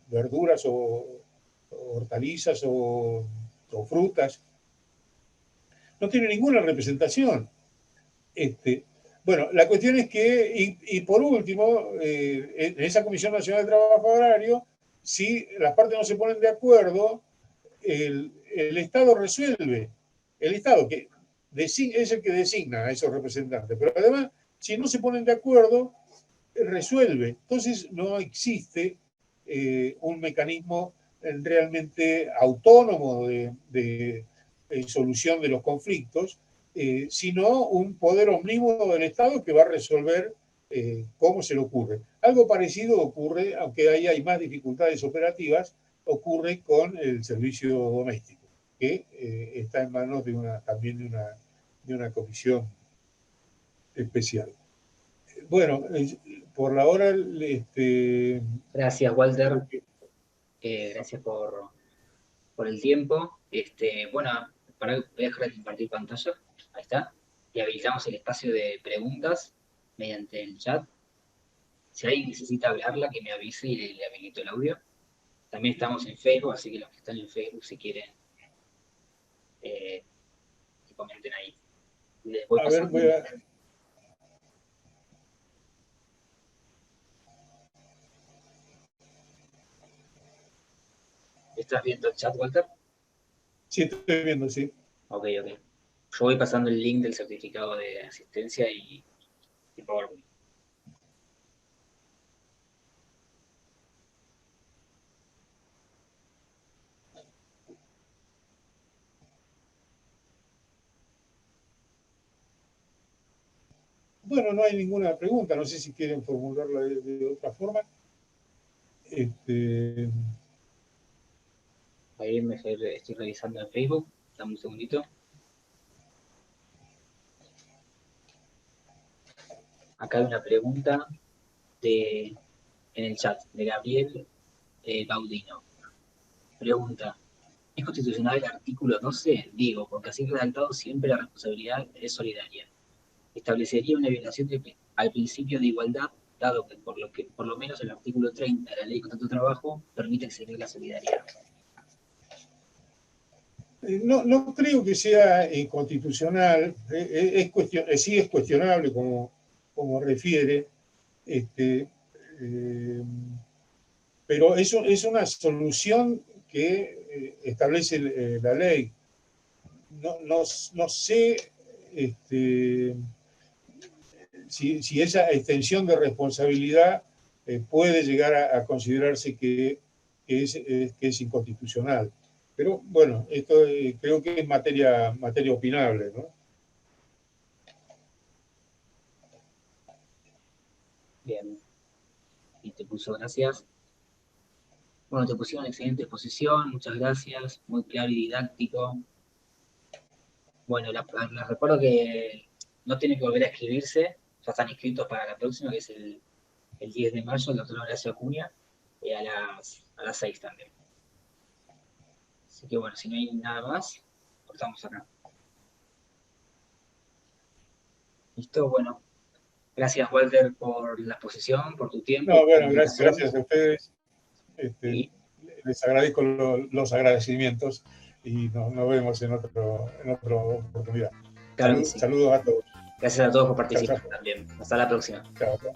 Speaker 2: verduras o hortalizas o frutas. No tiene ninguna representación. Bueno, la cuestión es que, y por último, en esa Comisión Nacional de Trabajo Agrario, si las partes no se ponen de acuerdo, el Estado resuelve. El Estado que es el que designa a esos representantes, pero además, si no se ponen de acuerdo, resuelve. Entonces no existe un mecanismo realmente autónomo de solución de los conflictos, sino un poder omnímodo del Estado que va a resolver cómo se le ocurre. Algo parecido ocurre, aunque ahí hay más dificultades operativas, ocurre con el servicio doméstico, que está en manos también de una comisión especial. Bueno, por la hora...
Speaker 1: Gracias, Walter. Gracias por el tiempo. Bueno, voy a dejar de compartir pantalla. Ahí está. Y habilitamos el espacio de preguntas mediante el chat. Si alguien necesita hablarla, que me avise y le habilito el audio. También estamos en Facebook, así que los que están en Facebook, si quieren, que comenten ahí. Les voy
Speaker 2: a ver,
Speaker 1: pasando. ¿Estás viendo el chat, Walter?
Speaker 2: Sí, estoy viendo, sí.
Speaker 1: Ok. Yo voy pasando el link del certificado de asistencia y PowerPoint.
Speaker 2: Bueno, no hay ninguna pregunta, no sé si quieren formularla de otra forma.
Speaker 1: Ahí estoy revisando en Facebook. Dame un segundito. Acá hay una pregunta en el chat de Gabriel Baudino. Pregunta: ¿es constitucional el artículo 12? Digo, porque así redactado siempre la responsabilidad es solidaria. Establecería una violación al principio de igualdad, dado que por lo menos el artículo 30 de la Ley de Contrato de Trabajo permite exigir la solidaridad.
Speaker 2: No creo que sea inconstitucional, sí es cuestionable como refiere, pero eso es una solución que establece la ley. No sé si esa extensión de responsabilidad puede llegar a considerarse que es inconstitucional. Pero bueno, esto creo que es materia opinable, ¿no?
Speaker 1: Bien. Y te puso gracias. Bueno, te pusieron excelente exposición, muchas gracias, muy claro y didáctico. Bueno, les recuerdo que no tienen que volver a escribirse, ya están inscritos para la próxima, que es el 10 de mayo, el doctor Horacio Acuña, a las 6 también. Así que bueno, si no hay nada más, cortamos acá. ¿Listo? Bueno, gracias Walter por la exposición, por tu tiempo,
Speaker 2: No,
Speaker 1: por la
Speaker 2: bueno,
Speaker 1: invitación.
Speaker 2: gracias a ustedes.
Speaker 1: Y
Speaker 2: Les agradezco los agradecimientos. y nos vemos en otra oportunidad.
Speaker 1: Claro que sí.
Speaker 2: Saludos a todos.
Speaker 1: Gracias a todos por participar
Speaker 2: Chao.
Speaker 1: también. Hasta la próxima.
Speaker 2: Chao, chao.